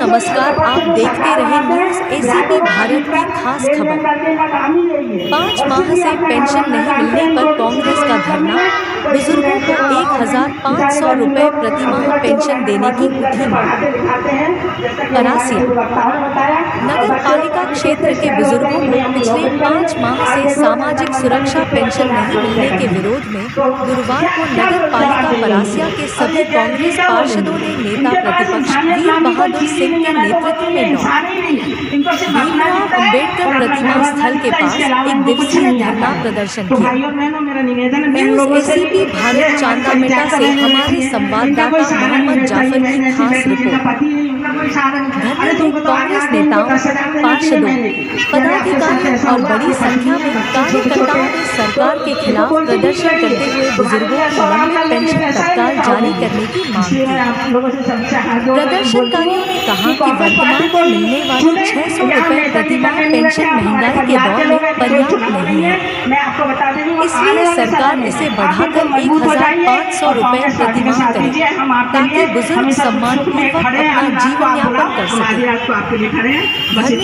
नमस्कार, आप देखते रहे न्यूज़ एसीपी भारत की खास खबर। 5 माह से पेंशन नहीं मिलने पर कांग्रेस का धरना, बुजुर्गों को 1,500 रुपए प्रतिमाह पेंशन देने की उठी मांग। परासिया नगर पालिका क्षेत्र के बुजुर्गों को पिछले 5 माह से सामाजिक सुरक्षा पेंशन नहीं मिलने के विरोध में गुरुवार को नगर पालिका परासिया के सभी कांग्रेस पार्षदों ने नेता प्रतिपक्ष वीर बहादुर सिंह के नेतृत्व में भीमराव अंबेडकर प्रतिमा स्थल के पास एक दिवसीय धरना प्रदर्शन किया। न्यूज़ एसीपी भारत चांदामेटा से हमारे संवाददाता मोहम्मद जाफर की खास रिपोर्ट। धरने में कांग्रेस नेताओं, पार्षदों, पदाधिकारियों और बड़ी संख्या में कार्यकर्ताओं ने सरकार के खिलाफ प्रदर्शन करते हुए बुजुर्गों की लंबित पेंशन तत्काल जारी करने की मांग की। प्रदर्शनकारियों ने कहा कि वर्तमान में मिलने वाली 600 रुपए प्रतिमाह पेंशन महंगाई के दौर में पर्याप्त नहीं है, इसलिए सरकार इसे बढ़ाकर 1,500 रुपए प्रतिमाह करे ताकि बुजुर्ग सम्मानपूर्वक अपना जीवन यापन कर सके। धरने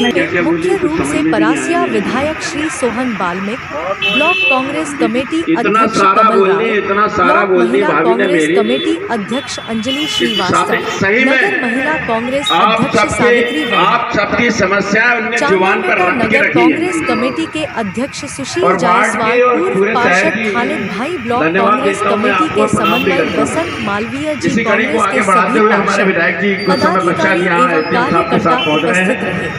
में मुख्य रूप से परासिया विधायक श्री सोहन बाल्मीक, ब्लॉक कांग्रेस कमेटी अध्यक्ष कमल राय, ब्लॉक महिला कांग्रेस कमेटी अध्यक्ष अंजलि श्रीवास्तव, नगर महिला कांग्रेस अध्यक्ष सावित्री चांदामेटा नगर कांग्रेस कमेटी के अध्यक्ष सुशील जायसवाल, पूर्व पार्षद खालिद भाई, ब्लॉक कांग्रेस कमेटी के समन्वयक बसंत मालवीय जी, कांग्रेस के सभी पार्षद, पदाधिकारी एवं कार्यकर्ता उपस्थित रहे।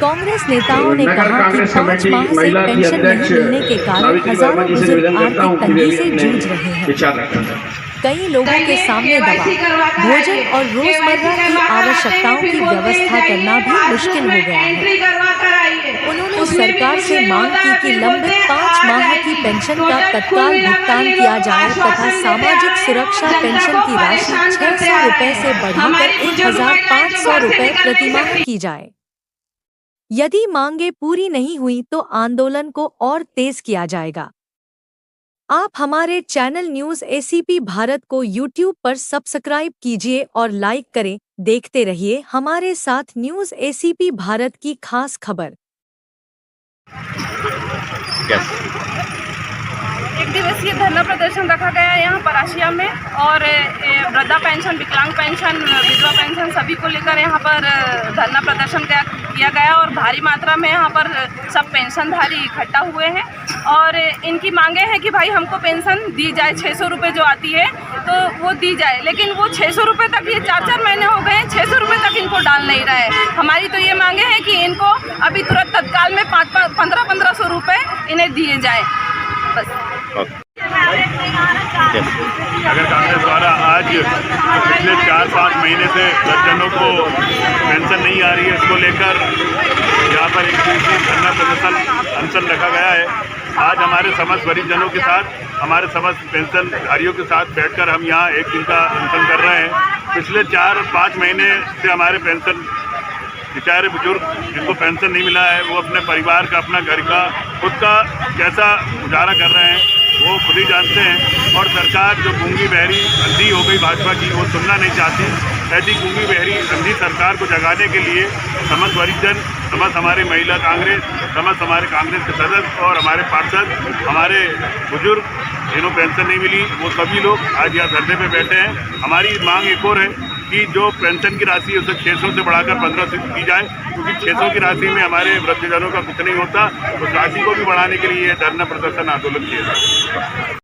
कांग्रेस नेताओं ने कहा कि 5 माह से पेंशन नहीं मिलने के कारण हजारों बुजुर्ग आर्थिक तंगी से जूझ रहे हैं। कई लोगों के सामने दवा, भोजन और रोजमर्रा की आवश्यकताओं की व्यवस्था करना भी मुश्किल हो गया है। उन्होंने सरकार से मांग की कि लंबित 5 माह की पेंशन का तत्काल भुगतान किया जाए तथा सामाजिक सुरक्षा पेंशन की राशि 600 रुपए से बढ़ाकर 1,500 रुपए प्रतिमाह की जाए। यदि मांगे पूरी नहीं हुई तो आंदोलन को और तेज किया जाएगा। आप हमारे चैनल न्यूज़ एसीपी भारत को YouTube पर सब्सक्राइब कीजिए और लाइक करें। देखते रहिए हमारे साथ न्यूज़ एसीपी भारत की खास खबर। एक दिवसीय धरना प्रदर्शन रखा गया है यहाँ परासिया में और वृद्धा पेंशन, विकलांग पेंशन, विधवा पेंशन सभी को लेकर यहाँ पर धरना प्रदर्शन किया गया और भारी मात्रा में यहाँ पर सब पेंशनधारी इकट्ठा हुए हैं और इनकी मांगे हैं कि भाई हमको पेंशन दी जाए, 600 रुपये जो आती है तो वो दी जाए, लेकिन वो 600 रुपये तक ये 4-4 महीने हो गए हैं, 600 रुपये तक इनको डाल नहीं रहा है। हमारी तो ये मांगे हैं कि इनको अभी तुरंत तत्काल में 1500 रुपये इन्हें दिए जाए बस। अगर कांग्रेस द्वारा आज पिछले 4-5 महीने से दर्जनों को पेंशन नहीं आ रही है, इसको लेकर यहाँ पर एक धरना प्रदर्शन अनशन रखा गया है। आज हमारे समस्त वरिष्ठजनों के साथ, हमारे समस्त पेंशनधारियों के साथ बैठकर हम यहाँ एक दिन का अनशन कर रहे हैं। पिछले 4-5 महीने से हमारे पेंशन बेचारे बुजुर्ग जिनको पेंशन नहीं मिला है, वो अपने परिवार का, अपना घर का, खुद का कैसा गुजारा कर रहे हैं वो खुद ही जानते हैं। और सरकार जो गूंगी बहरी अंधी हो गई भाजपा की, वो सुनना नहीं चाहती। ऐसी गूंगी बहरी अंधी सरकार को जगाने के लिए समस्त वरिष्ठजन, समस्त हमारे महिला कांग्रेस, समस्त हमारे कांग्रेस के सदस्य और हमारे पार्षद, हमारे बुजुर्ग जिन्हों पेंशन नहीं मिली, वो सभी लोग आज यहाँ धरने पे बैठे हैं। हमारी मांग एक और है कि जो पेंशन की राशि है उसे 600 से बढ़ाकर 1500 की जाए, क्योंकि 600 की राशि में हमारे वृद्धजनों का कुछ नहीं होता। उस राशि को भी बढ़ाने के लिए धरना प्रदर्शन आंदोलन किया जाए।